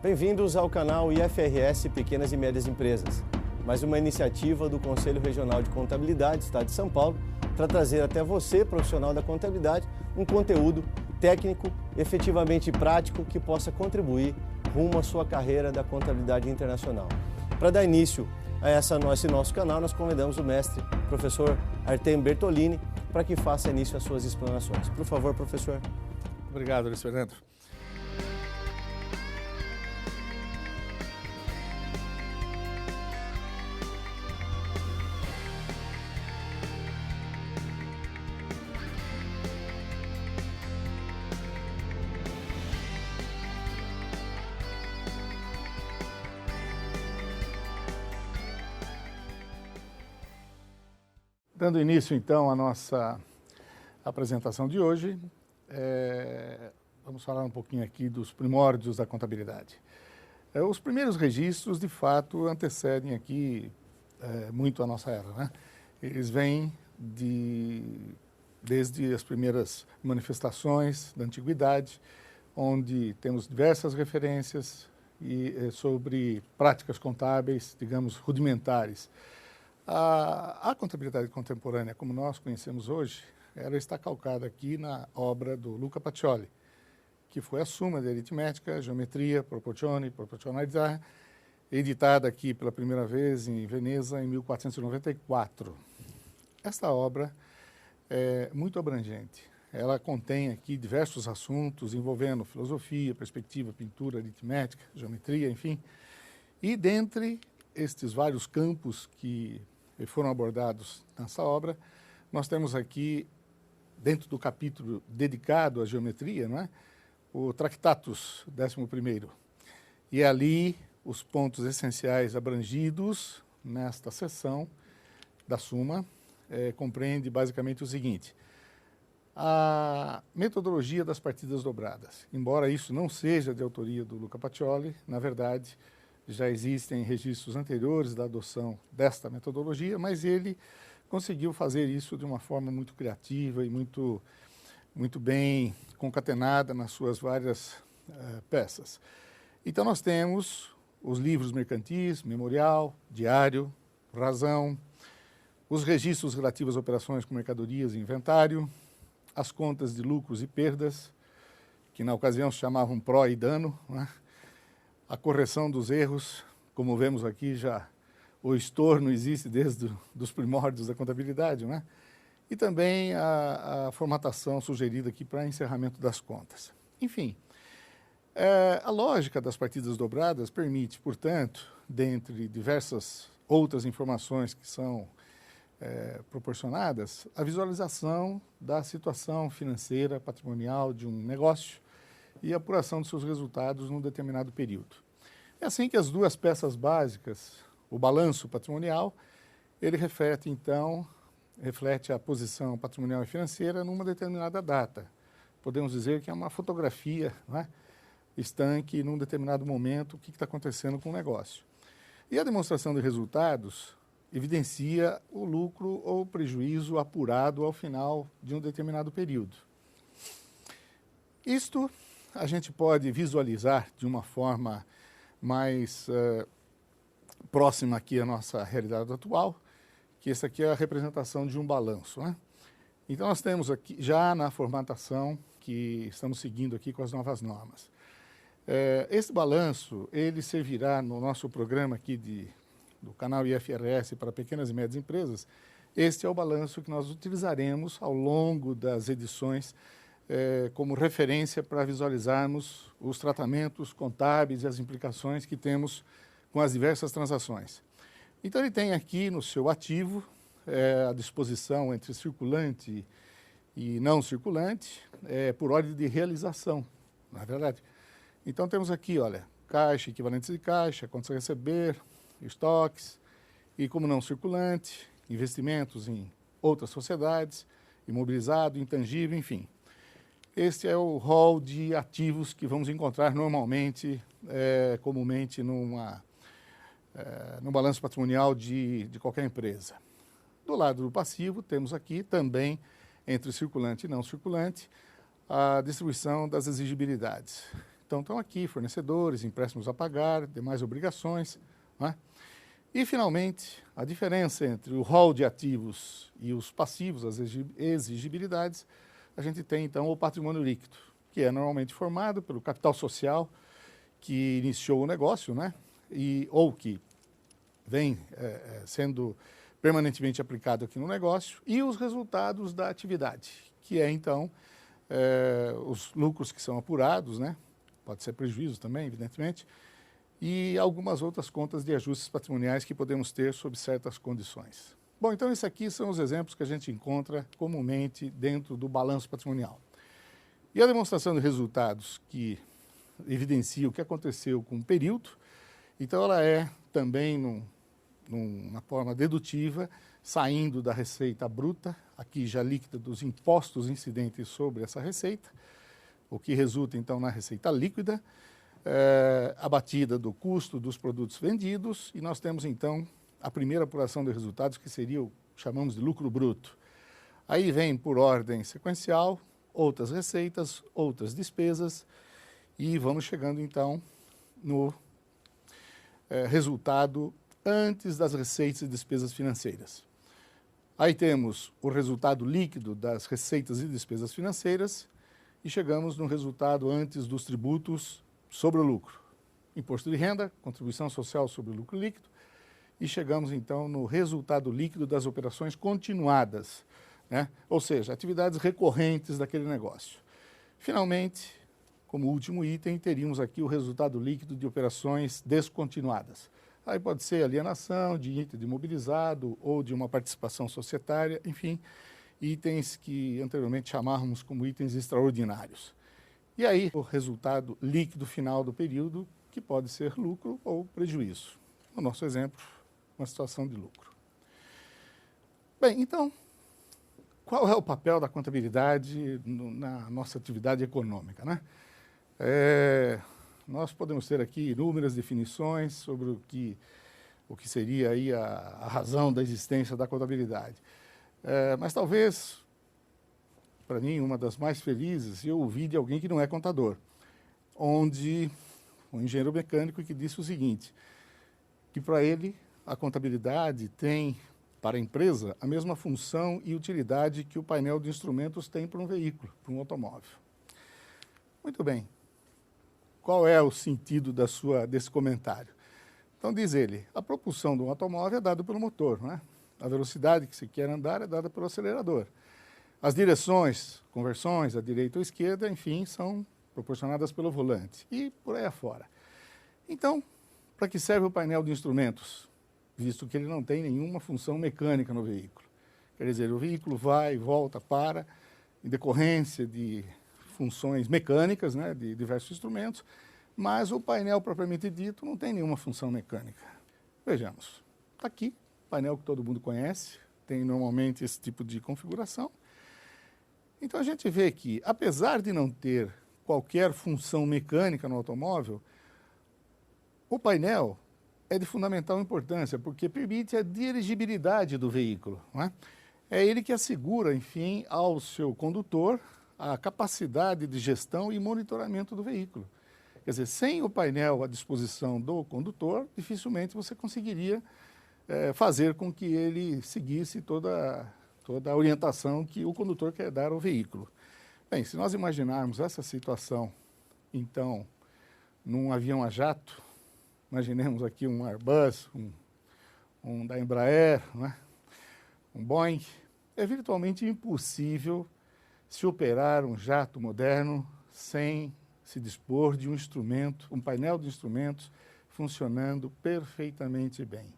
Bem-vindos ao canal IFRS Pequenas e Médias Empresas, mais uma iniciativa do Conselho Regional de Contabilidade do Estado de São Paulo para trazer até você, profissional da contabilidade, um conteúdo técnico, efetivamente prático, que possa contribuir rumo à sua carreira da contabilidade internacional. Para dar início a esse nosso canal, nós convidamos o mestre, professor Artem Bertolini, para que faça início às suas explanações. Por favor, professor. Obrigado, Luiz Fernando. Dando início, então, à nossa apresentação de hoje, vamos falar um pouquinho aqui dos primórdios da contabilidade. Os primeiros registros, de fato, antecedem aqui muito a nossa era, né? Eles vêm desde as primeiras manifestações da antiguidade, onde temos diversas referências sobre práticas contábeis, digamos, rudimentares. A contabilidade contemporânea, como nós conhecemos hoje, ela está calcada aqui na obra do Luca Pacioli, que foi a Summa de Aritmética, Geometria, Proporzioni, Proporzionalità, editada aqui pela primeira vez em Veneza em 1494. Esta obra é muito abrangente. Ela contém aqui diversos assuntos envolvendo filosofia, perspectiva, pintura, aritmética, geometria, enfim. E dentre estes vários campos que foram abordados nessa obra, nós temos aqui, dentro do capítulo dedicado à geometria, não é? O Tractatus 11º. E ali os pontos essenciais abrangidos nesta seção da Summa compreende basicamente o seguinte: a metodologia das partidas dobradas. Embora isso não seja de autoria do Luca Pacioli, na verdade, já existem registros anteriores da adoção desta metodologia, mas ele conseguiu fazer isso de uma forma muito criativa e muito bem concatenada nas suas várias peças. Então nós temos os livros mercantis, memorial, diário, razão, os registros relativos às operações com mercadorias e inventário, as contas de lucros e perdas, que na ocasião se chamavam pró e dano, né? A correção dos erros, como vemos aqui já, o estorno existe desde os primórdios da contabilidade, né? E também a formatação sugerida aqui para encerramento das contas. Enfim, a lógica das partidas dobradas permite, portanto, dentre diversas outras informações que são proporcionadas, a visualização da situação financeira, patrimonial de um negócio e a apuração de seus resultados num determinado período. É assim que as duas peças básicas, o balanço patrimonial, ele reflete a posição patrimonial e financeira numa determinada data. Podemos dizer que é uma fotografia, né, estanque num determinado momento, o que está acontecendo com o negócio. E a demonstração de resultados evidencia o lucro ou prejuízo apurado ao final de um determinado período. Isto a gente pode visualizar de uma forma mais próxima aqui à nossa realidade atual, que essa aqui é a representação de um balanço, né? Então nós temos aqui, já na formatação que estamos seguindo aqui com as novas normas. Esse balanço, ele servirá no nosso programa aqui do canal IFRS para pequenas e médias empresas. Este é o balanço que nós utilizaremos ao longo das edições como referência para visualizarmos os tratamentos contábeis e as implicações que temos com as diversas transações. Então ele tem aqui no seu ativo a disposição entre circulante e não circulante por ordem de realização, não é verdade? Então temos aqui, olha, caixa, equivalentes de caixa, contas a receber, estoques, e como não circulante, investimentos em outras sociedades, imobilizado, intangível, enfim. Este é o rol de ativos que vamos encontrar normalmente, comumente, no balanço patrimonial de qualquer empresa. Do lado do passivo, temos aqui também, entre circulante e não circulante, a distribuição das exigibilidades. Então estão aqui fornecedores, empréstimos a pagar, demais obrigações, não é? E, finalmente, a diferença entre o rol de ativos e os passivos, as exigibilidades, a gente tem, então, o patrimônio líquido, que é normalmente formado pelo capital social que iniciou o negócio, né? Ou que vem sendo permanentemente aplicado aqui no negócio, e os resultados da atividade, que é, então, os lucros que são apurados, né? Pode ser prejuízo também, evidentemente, e algumas outras contas de ajustes patrimoniais que podemos ter sob certas condições. Bom, então esses aqui são os exemplos que a gente encontra comumente dentro do balanço patrimonial. E a demonstração de resultados que evidencia o que aconteceu com o período, então ela é também numa forma dedutiva, saindo da receita bruta, aqui já líquida dos impostos incidentes sobre essa receita, o que resulta então na receita líquida, abatida do custo dos produtos vendidos, e nós temos então a primeira apuração de resultados, que seria o que chamamos de lucro bruto. Aí vem por ordem sequencial, outras receitas, outras despesas, e vamos chegando então no resultado antes das receitas e despesas financeiras. Aí temos o resultado líquido das receitas e despesas financeiras, e chegamos no resultado antes dos tributos sobre o lucro. Imposto de renda, contribuição social sobre o lucro líquido, e chegamos então no resultado líquido das operações continuadas, né? Ou seja, atividades recorrentes daquele negócio. Finalmente, como último item, teríamos aqui o resultado líquido de operações descontinuadas. Aí pode ser alienação de item imobilizado ou de uma participação societária, enfim, itens que anteriormente chamávamos como itens extraordinários. E aí, o resultado líquido final do período, que pode ser lucro ou prejuízo. No nosso exemplo, uma situação de lucro. Bem, então, qual é o papel da contabilidade na nossa atividade econômica, né? Nós podemos ter aqui inúmeras definições sobre o que seria aí a razão da existência da contabilidade. Mas talvez, para mim, uma das mais felizes, eu ouvi de alguém que não é contador, onde um engenheiro mecânico que disse o seguinte, que para ele a contabilidade tem, para a empresa, a mesma função e utilidade que o painel de instrumentos tem para um veículo, para um automóvel. Muito bem. Qual é o sentido desse comentário? Então, diz ele, a propulsão de um automóvel é dada pelo motor, não é? A velocidade que se quer andar é dada pelo acelerador. As direções, conversões, à direita ou à esquerda, enfim, são proporcionadas pelo volante. E por aí afora. Então, para que serve o painel de instrumentos? Visto que ele não tem nenhuma função mecânica no veículo. Quer dizer, o veículo vai, volta, para, em decorrência de funções mecânicas, né, de diversos instrumentos, mas o painel propriamente dito não tem nenhuma função mecânica. Vejamos, está aqui, painel que todo mundo conhece, tem normalmente esse tipo de configuração. Então a gente vê que, apesar de não ter qualquer função mecânica no automóvel, o painel é de fundamental importância, porque permite a dirigibilidade do veículo, não é? É ele que assegura, enfim, ao seu condutor a capacidade de gestão e monitoramento do veículo. Quer dizer, sem o painel à disposição do condutor, dificilmente você conseguiria fazer com que ele seguisse toda a orientação que o condutor quer dar ao veículo. Bem, se nós imaginarmos essa situação, então, num avião a jato, imaginemos aqui um Airbus, um da Embraer, né? Um Boeing, é virtualmente impossível se operar um jato moderno sem se dispor de um instrumento, um painel de instrumentos funcionando perfeitamente bem.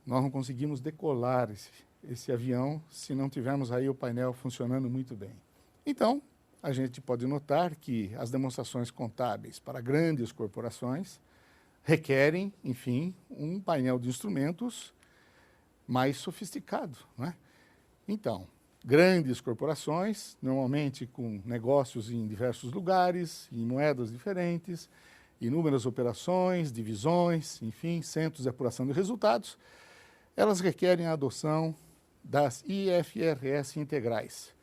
Nós não conseguimos decolar esse avião se não tivermos aí o painel funcionando muito bem. Então, a gente pode notar que as demonstrações contábeis para grandes corporações requerem, enfim, um painel de instrumentos mais sofisticado, né? Então, grandes corporações, normalmente com negócios em diversos lugares, em moedas diferentes, inúmeras operações, divisões, enfim, centros de apuração de resultados, elas requerem a adoção das IFRS integrais.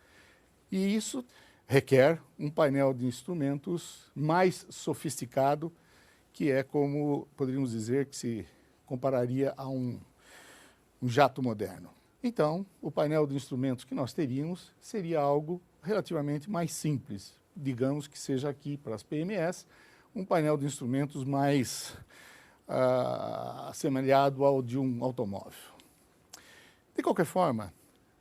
E isso requer um painel de instrumentos mais sofisticado, que é como poderíamos dizer que se compararia a um jato moderno. Então, o painel de instrumentos que nós teríamos seria algo relativamente mais simples. Digamos que seja aqui para as PMEs, um painel de instrumentos mais assemelhado ao de um automóvel. De qualquer forma,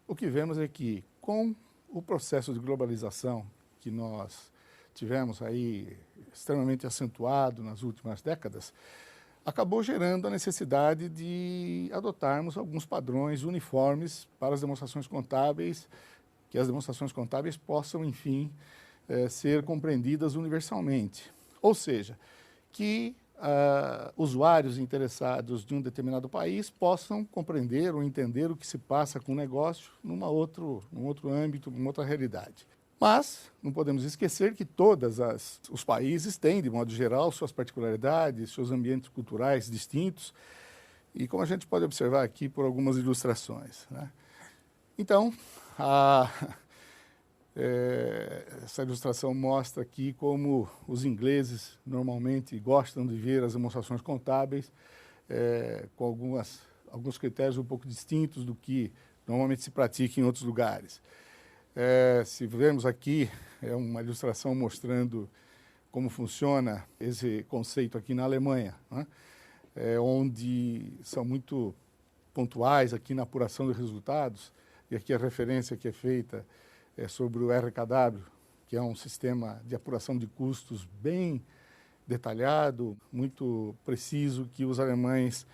o que vemos é que com o processo de globalização que nós tivemos aí extremamente acentuado nas últimas décadas, acabou gerando a necessidade de adotarmos alguns padrões uniformes para as demonstrações contábeis, que as demonstrações contábeis possam, enfim, ser compreendidas universalmente. Ou seja, que usuários interessados de um determinado país possam compreender ou entender o que se passa com o negócio num outro âmbito, numa outra realidade. Mas não podemos esquecer que todos os países têm, de modo geral, suas particularidades, seus ambientes culturais distintos, e como a gente pode observar aqui por algumas ilustrações, né? Então, essa ilustração mostra aqui como os ingleses normalmente gostam de ver as demonstrações contábeis com alguns critérios um pouco distintos do que normalmente se pratica em outros lugares. Se vermos aqui, é uma ilustração mostrando como funciona esse conceito aqui na Alemanha, né? Onde são muito pontuais aqui na apuração de resultados, e aqui a referência que é feita é sobre o RKW, que é um sistema de apuração de custos bem detalhado, muito preciso, que os alemães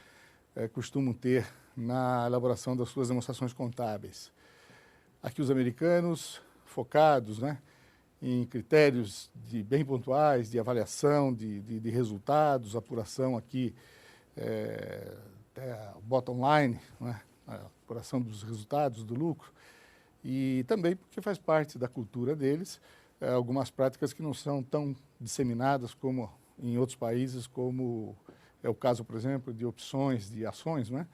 costumam ter na elaboração das suas demonstrações contábeis. Aqui os americanos focados, né, em critérios bem pontuais, de avaliação de resultados, apuração aqui, até a bottom line, né, a apuração dos resultados, do lucro, e também porque faz parte da cultura deles algumas práticas que não são tão disseminadas como em outros países, como é o caso, por exemplo, de opções de ações, né,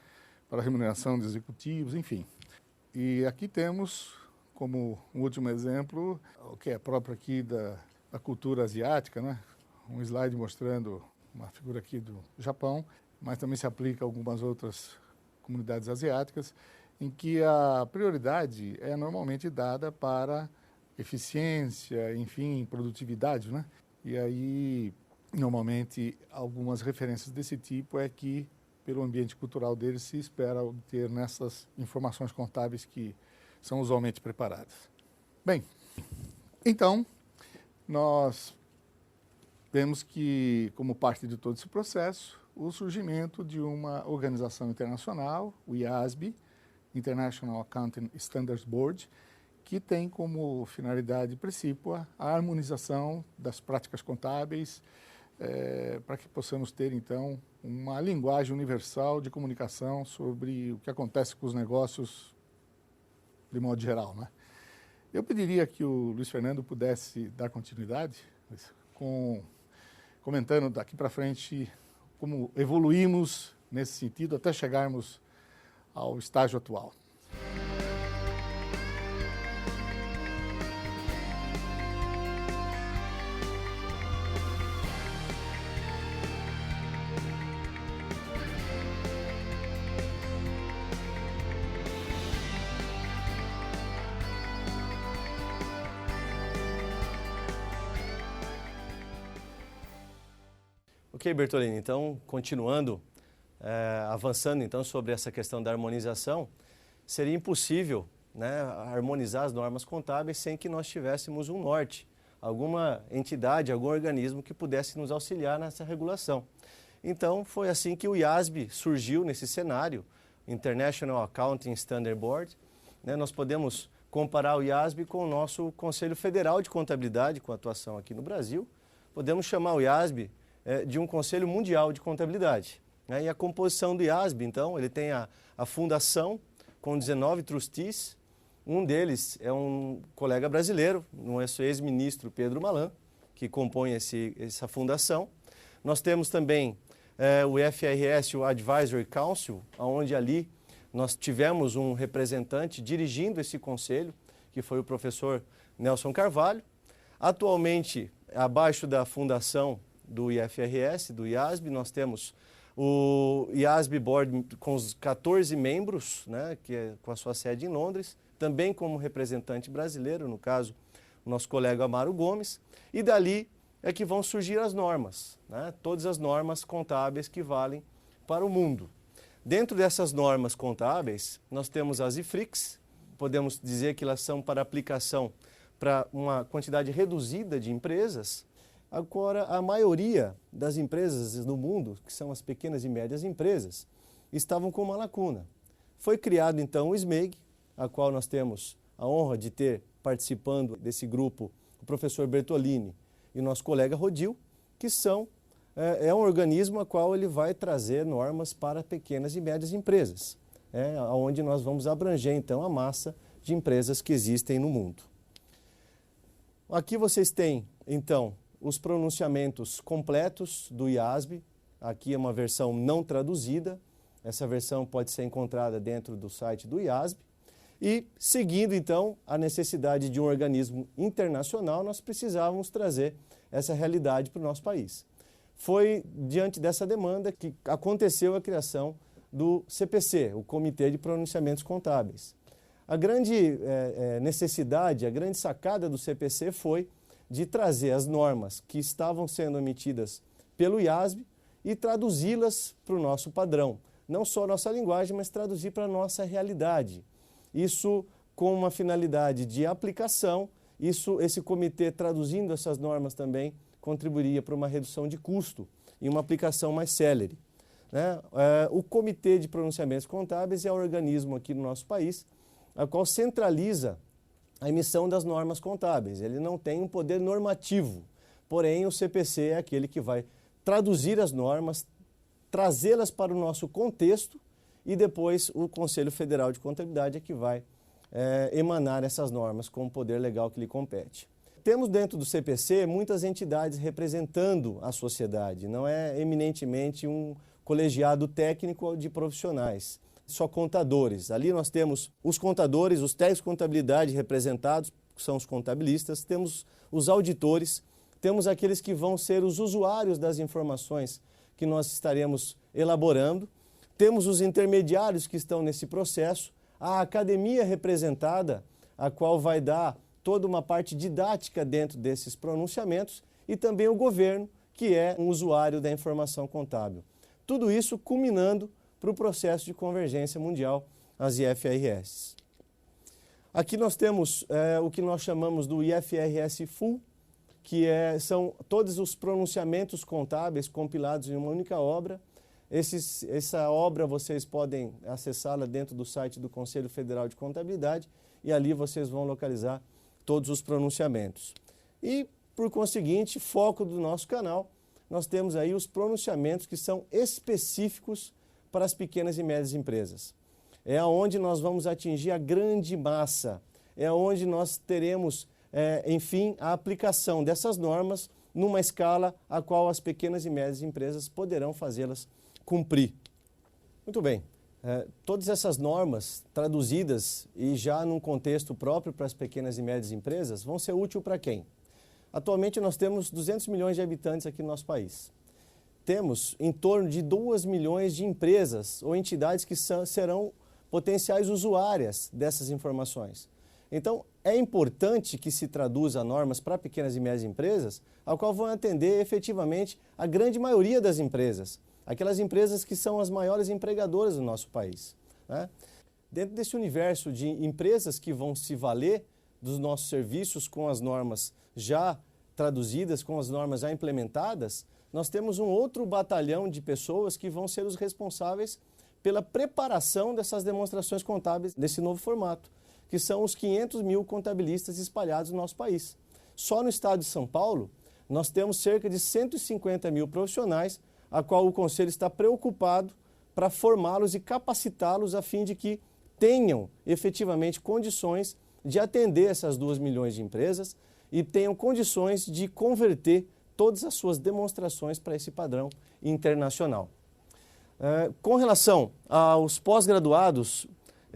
para remuneração de executivos, enfim. E aqui temos, como um último exemplo, o que é próprio aqui da cultura asiática, né? Um slide mostrando uma figura aqui do Japão, mas também se aplica a algumas outras comunidades asiáticas, em que a prioridade é normalmente dada para eficiência, enfim, produtividade, né? E aí, normalmente, algumas referências desse tipo é que, pelo ambiente cultural deles, se espera obter nessas informações contábeis que são usualmente preparadas. Bem, então, nós vemos que, como parte de todo esse processo, o surgimento de uma organização internacional, o IASB, International Accounting Standards Board, que tem como finalidade principal a harmonização das práticas contábeis, para que possamos ter, então, uma linguagem universal de comunicação sobre o que acontece com os negócios de modo geral, né? Eu pediria que o Luiz Fernando pudesse dar continuidade, comentando daqui para frente como evoluímos nesse sentido até chegarmos ao estágio atual. Ok, Bertolini, então, continuando, avançando então sobre essa questão da harmonização, seria impossível, né, harmonizar as normas contábeis sem que nós tivéssemos um norte, alguma entidade, algum organismo que pudesse nos auxiliar nessa regulação. Então, foi assim que o IASB surgiu nesse cenário, International Accounting Standards Board, né? Nós podemos comparar o IASB com o nosso Conselho Federal de Contabilidade, com atuação aqui no Brasil. Podemos chamar o IASB de um Conselho Mundial de Contabilidade, né? E a composição do IASB, então, ele tem a fundação com 19 trustees, um deles é um colega brasileiro, um ex-ministro Pedro Malan, que compõe essa fundação. Nós temos também o FRS, o Advisory Council, onde ali nós tivemos um representante dirigindo esse conselho, que que foi o professor Nelson Carvalho. Atualmente, abaixo da fundação do IFRS, do IASB, nós temos o IASB Board com os 14 membros, né, que é com a sua sede em Londres, também como representante brasileiro, no caso, o nosso colega Amaro Gomes, e dali é que vão surgir as normas, né, todas as normas contábeis que valem para o mundo. Dentro dessas normas contábeis, nós temos as IFRICs, podemos dizer que elas são para aplicação para uma quantidade reduzida de empresas. Agora, a maioria das empresas no mundo, que são as pequenas e médias empresas, estavam com uma lacuna. Foi criado, então, o SMEG, a qual nós temos a honra de ter participando desse grupo o professor Bertolini e o nosso colega Rodil, que é um organismo a qual ele vai trazer normas para pequenas e médias empresas, onde nós vamos abranger, então, a massa de empresas que existem no mundo. Aqui vocês têm, então, os pronunciamentos completos do IASB. Aqui é uma versão não traduzida. Essa versão pode ser encontrada dentro do site do IASB. E, seguindo, então, a necessidade de um organismo internacional, nós precisávamos trazer essa realidade para o nosso país. Foi diante dessa demanda que aconteceu a criação do CPC, o Comitê de Pronunciamentos Contábeis. A grande necessidade, a grande sacada do CPC foi de trazer as normas que estavam sendo emitidas pelo IASB e traduzi-las para o nosso padrão. Não só a nossa linguagem, mas traduzir para a nossa realidade. Isso com uma finalidade de aplicação, esse comitê traduzindo essas normas também contribuiria para uma redução de custo e uma aplicação mais célere, né? O Comitê de Pronunciamentos Contábeis é o organismo aqui no nosso país, a qual centraliza a emissão das normas contábeis. Ele não tem um poder normativo, porém o CPC é aquele que vai traduzir as normas, trazê-las para o nosso contexto e depois o Conselho Federal de Contabilidade é que vai emanar essas normas com o poder legal que lhe compete. Temos dentro do CPC muitas entidades representando a sociedade, não é eminentemente um colegiado técnico de profissionais. Só contadores. Ali nós temos os contadores, os técnicos de contabilidade representados, que são os contabilistas, temos os auditores, temos aqueles que vão ser os usuários das informações que nós estaremos elaborando, temos os intermediários que estão nesse processo, a academia representada, a qual vai dar toda uma parte didática dentro desses pronunciamentos e também o governo, que é um usuário da informação contábil. Tudo isso culminando para o processo de convergência mundial, as IFRS. Aqui nós temos o que nós chamamos do IFRS Full, que são todos os pronunciamentos contábeis compilados em uma única obra. Essa obra vocês podem acessá-la dentro do site do Conselho Federal de Contabilidade e ali vocês vão localizar todos os pronunciamentos. E, por conseguinte, foco do nosso canal, nós temos aí os pronunciamentos que são específicos para as pequenas e médias empresas. É onde nós vamos atingir a grande massa, é onde nós teremos, enfim, a aplicação dessas normas numa escala a qual as pequenas e médias empresas poderão fazê-las cumprir. Muito bem, todas essas normas traduzidas e já num contexto próprio para as pequenas e médias empresas vão ser úteis para quem? Atualmente nós temos 200 milhões de habitantes aqui no nosso país. Temos em torno de 2 milhões de empresas ou entidades que serão potenciais usuárias dessas informações. Então, é importante que se traduza normas para pequenas e médias empresas, ao qual vão atender efetivamente a grande maioria das empresas, aquelas empresas que são as maiores empregadoras do nosso país, né? Dentro desse universo de empresas que vão se valer dos nossos serviços com as normas já traduzidas, com as normas já implementadas, nós temos um outro batalhão de pessoas que vão ser os responsáveis pela preparação dessas demonstrações contábeis desse novo formato, que são os 500 mil contabilistas espalhados no nosso país. Só no estado de São Paulo, nós temos cerca de 150 mil profissionais, a qual o Conselho está preocupado para formá-los e capacitá-los a fim de que tenham efetivamente condições de atender essas 2 milhões de empresas e tenham condições de converter todas as suas demonstrações para esse padrão internacional. Com relação aos pós-graduados,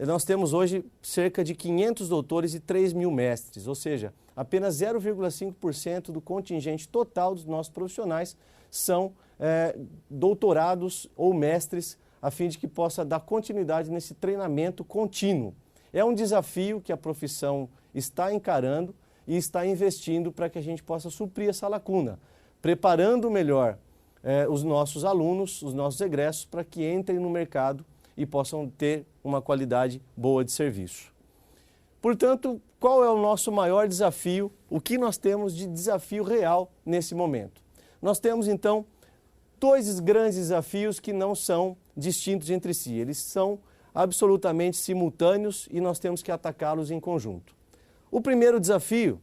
nós temos hoje cerca de 500 doutores e 3 mil mestres, ou seja, apenas 0,5% do contingente total dos nossos profissionais são doutorados ou mestres, a fim de que possa dar continuidade nesse treinamento contínuo. É um desafio que a profissão está encarando e está investindo para que a gente possa suprir essa lacuna, preparando melhor os nossos alunos, os nossos egressos, para que entrem no mercado e possam ter uma qualidade boa de serviço. Portanto, qual é o nosso maior desafio? O que nós temos de desafio real nesse momento? Nós temos, então, dois grandes desafios que não são distintos entre si. Eles são absolutamente simultâneos e nós temos que atacá-los em conjunto. O primeiro desafio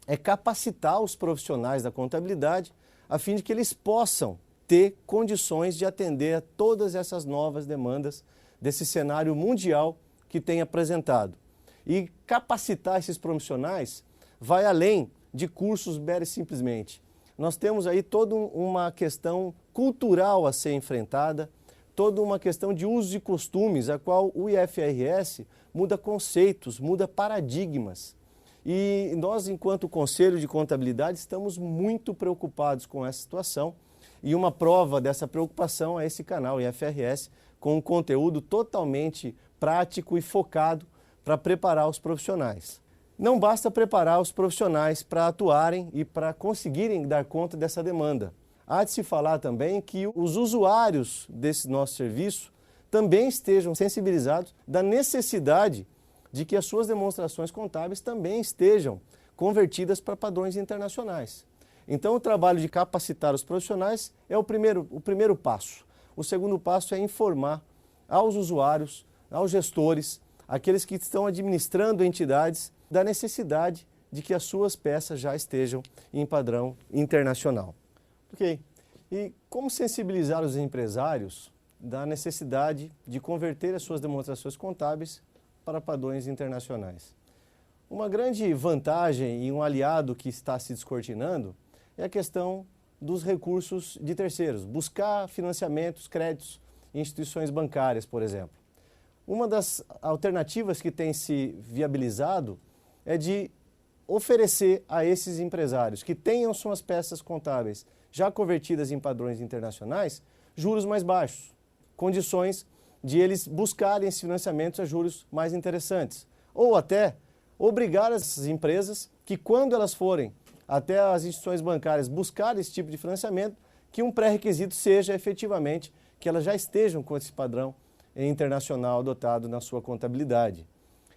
é capacitar os profissionais da contabilidade a fim de que eles possam ter condições de atender a todas essas novas demandas desse cenário mundial que tem apresentado. E capacitar esses profissionais vai além de cursos mero e simplesmente. Nós temos aí toda uma questão cultural a ser enfrentada, toda uma questão de usos e costumes, a qual o IFRS muda conceitos, muda paradigmas. E nós, enquanto Conselho de Contabilidade, estamos muito preocupados com essa situação. E uma prova dessa preocupação é esse canal IFRS, com um conteúdo totalmente prático e focado para preparar os profissionais. Não basta preparar os profissionais para atuarem e para conseguirem dar conta dessa demanda. Há de se falar também que os usuários desse nosso serviço também estejam sensibilizados da necessidade de que as suas demonstrações contábeis também estejam convertidas para padrões internacionais. Então, o trabalho de capacitar os profissionais é o primeiro passo. O segundo passo é informar aos usuários, aos gestores, aqueles que estão administrando entidades, da necessidade de que as suas peças já estejam em padrão internacional. Ok. E como sensibilizar os empresários da necessidade de converter as suas demonstrações contábeis para padrões internacionais? Uma grande vantagem e um aliado que está se descortinando é a questão dos recursos de terceiros, buscar financiamentos, créditos em instituições bancárias, por exemplo. Uma das alternativas que tem se viabilizado é de oferecer a esses empresários que tenham suas peças contábeis já convertidas em padrões internacionais, juros mais baixos, condições de eles buscarem esses financiamentos a juros mais interessantes. Ou até obrigar essas empresas que, quando elas forem até as instituições bancárias buscar esse tipo de financiamento, que um pré-requisito seja efetivamente que elas já estejam com esse padrão internacional adotado na sua contabilidade.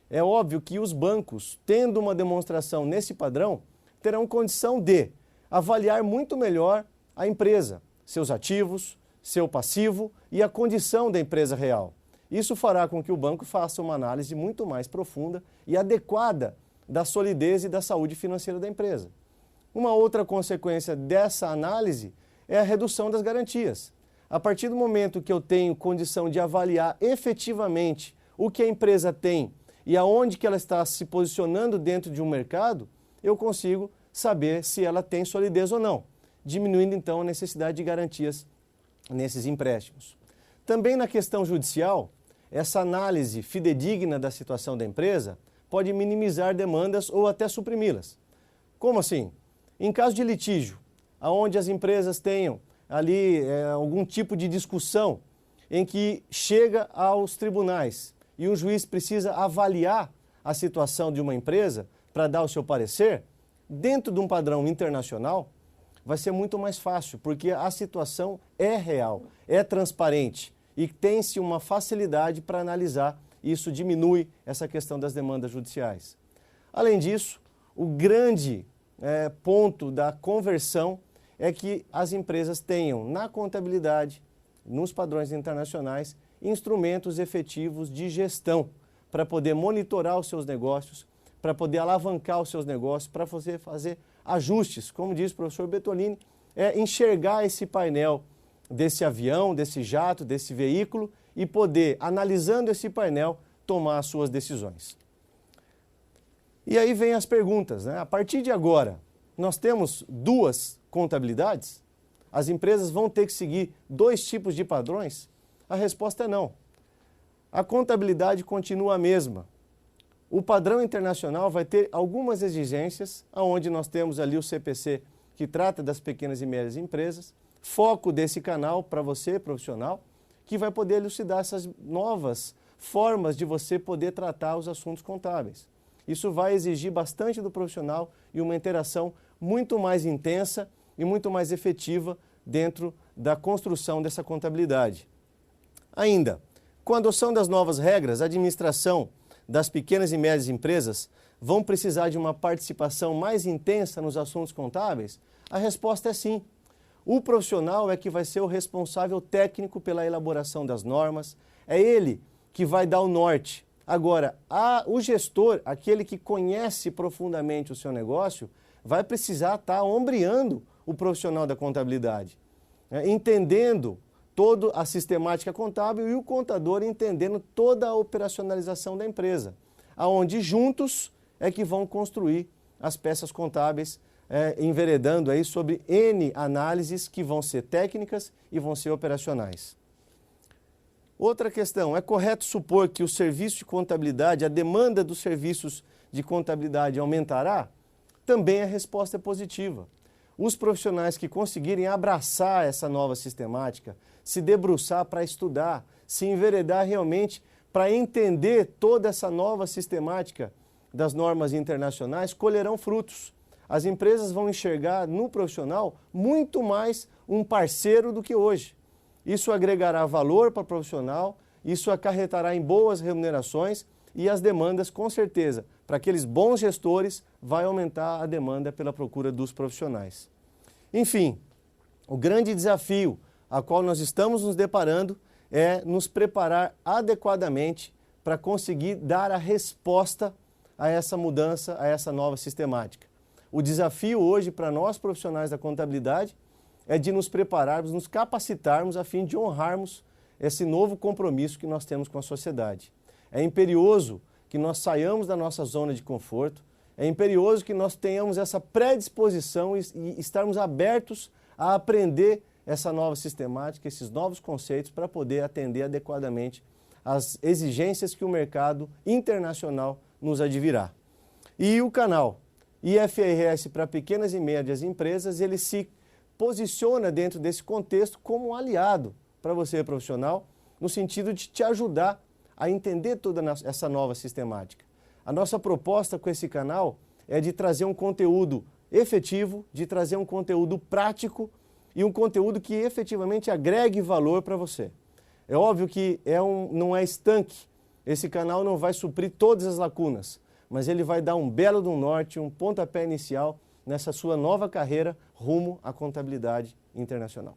É óbvio que os bancos, tendo uma demonstração nesse padrão, terão condição de avaliar muito melhor a empresa, seus ativos, seu passivo e a condição da empresa real. Isso fará com que o banco faça uma análise muito mais profunda e adequada da solidez e da saúde financeira da empresa. Uma outra consequência dessa análise é a redução das garantias. A partir do momento que eu tenho condição de avaliar efetivamente o que a empresa tem e aonde que ela está se posicionando dentro de um mercado, eu consigo saber se ela tem solidez ou não, diminuindo então a necessidade de garantias nesses empréstimos. Também na questão judicial, essa análise fidedigna da situação da empresa pode minimizar demandas ou até suprimi-las. Como assim? Em caso de litígio, onde as empresas tenham ali algum tipo de discussão em que chega aos tribunais e o juiz precisa avaliar a situação de uma empresa para dar o seu parecer, dentro de um padrão internacional, vai ser muito mais fácil, porque a situação é real, é transparente e tem-se uma facilidade para analisar, e isso diminui essa questão das demandas judiciais. Além disso, o grande ponto da conversão é que as empresas tenham na contabilidade, nos padrões internacionais, instrumentos efetivos de gestão para poder monitorar os seus negócios, para poder alavancar os seus negócios, para você fazer ajustes, como diz o professor Betolini, enxergar esse painel desse avião, desse jato, desse veículo e poder, analisando esse painel, tomar as suas decisões. E aí vem as perguntas, né? A partir de agora, nós temos duas contabilidades? As empresas vão ter que seguir dois tipos de padrões? A resposta é não. A contabilidade continua a mesma. O padrão internacional vai ter algumas exigências, onde nós temos ali o CPC, que trata das pequenas e médias empresas, foco desse canal para você, profissional, que vai poder elucidar essas novas formas de você poder tratar os assuntos contábeis. Isso vai exigir bastante do profissional e uma interação muito mais intensa e muito mais efetiva dentro da construção dessa contabilidade. Ainda, com a adoção das novas regras, a administração das pequenas e médias empresas vão precisar de uma participação mais intensa nos assuntos contábeis? A resposta é sim. O profissional é que vai ser o responsável técnico pela elaboração das normas, é ele que vai dar o norte. Agora, o gestor, aquele que conhece profundamente o seu negócio, vai precisar estar ombreando o profissional da contabilidade, entendendo toda a sistemática contábil e o contador entendendo toda a operacionalização da empresa, aonde juntos é que vão construir as peças contábeis, enveredando aí sobre N análises que vão ser técnicas e vão ser operacionais. Outra questão, é correto supor que o serviço de contabilidade, a demanda dos serviços de contabilidade aumentará? Também a resposta é positiva. Os profissionais que conseguirem abraçar essa nova sistemática, se debruçar para estudar, se enveredar realmente para entender toda essa nova sistemática das normas internacionais, colherão frutos. As empresas vão enxergar no profissional muito mais um parceiro do que hoje. Isso agregará valor para o profissional, isso acarretará em boas remunerações e as demandas, com certeza, para aqueles bons gestores, vai aumentar a demanda pela procura dos profissionais. Enfim, o grande desafio a qual nós estamos nos deparando é nos preparar adequadamente para conseguir dar a resposta a essa mudança, a essa nova sistemática. O desafio hoje para nós profissionais da contabilidade é de nos prepararmos, nos capacitarmos a fim de honrarmos esse novo compromisso que nós temos com a sociedade. É imperioso que nós saiamos da nossa zona de conforto, é imperioso que nós tenhamos essa predisposição e estarmos abertos a aprender essa nova sistemática, esses novos conceitos para poder atender adequadamente às exigências que o mercado internacional nos advirá. E o canal IFRS para pequenas e médias empresas, ele se posiciona dentro desse contexto como um aliado para você, profissional, no sentido de te ajudar a entender toda essa nova sistemática. A nossa proposta com esse canal é de trazer um conteúdo efetivo, de trazer um conteúdo prático e um conteúdo que efetivamente agregue valor para você. É óbvio que não é estanque, esse canal não vai suprir todas as lacunas, mas ele vai dar um belo norte, um pontapé inicial nessa sua nova carreira rumo à contabilidade internacional.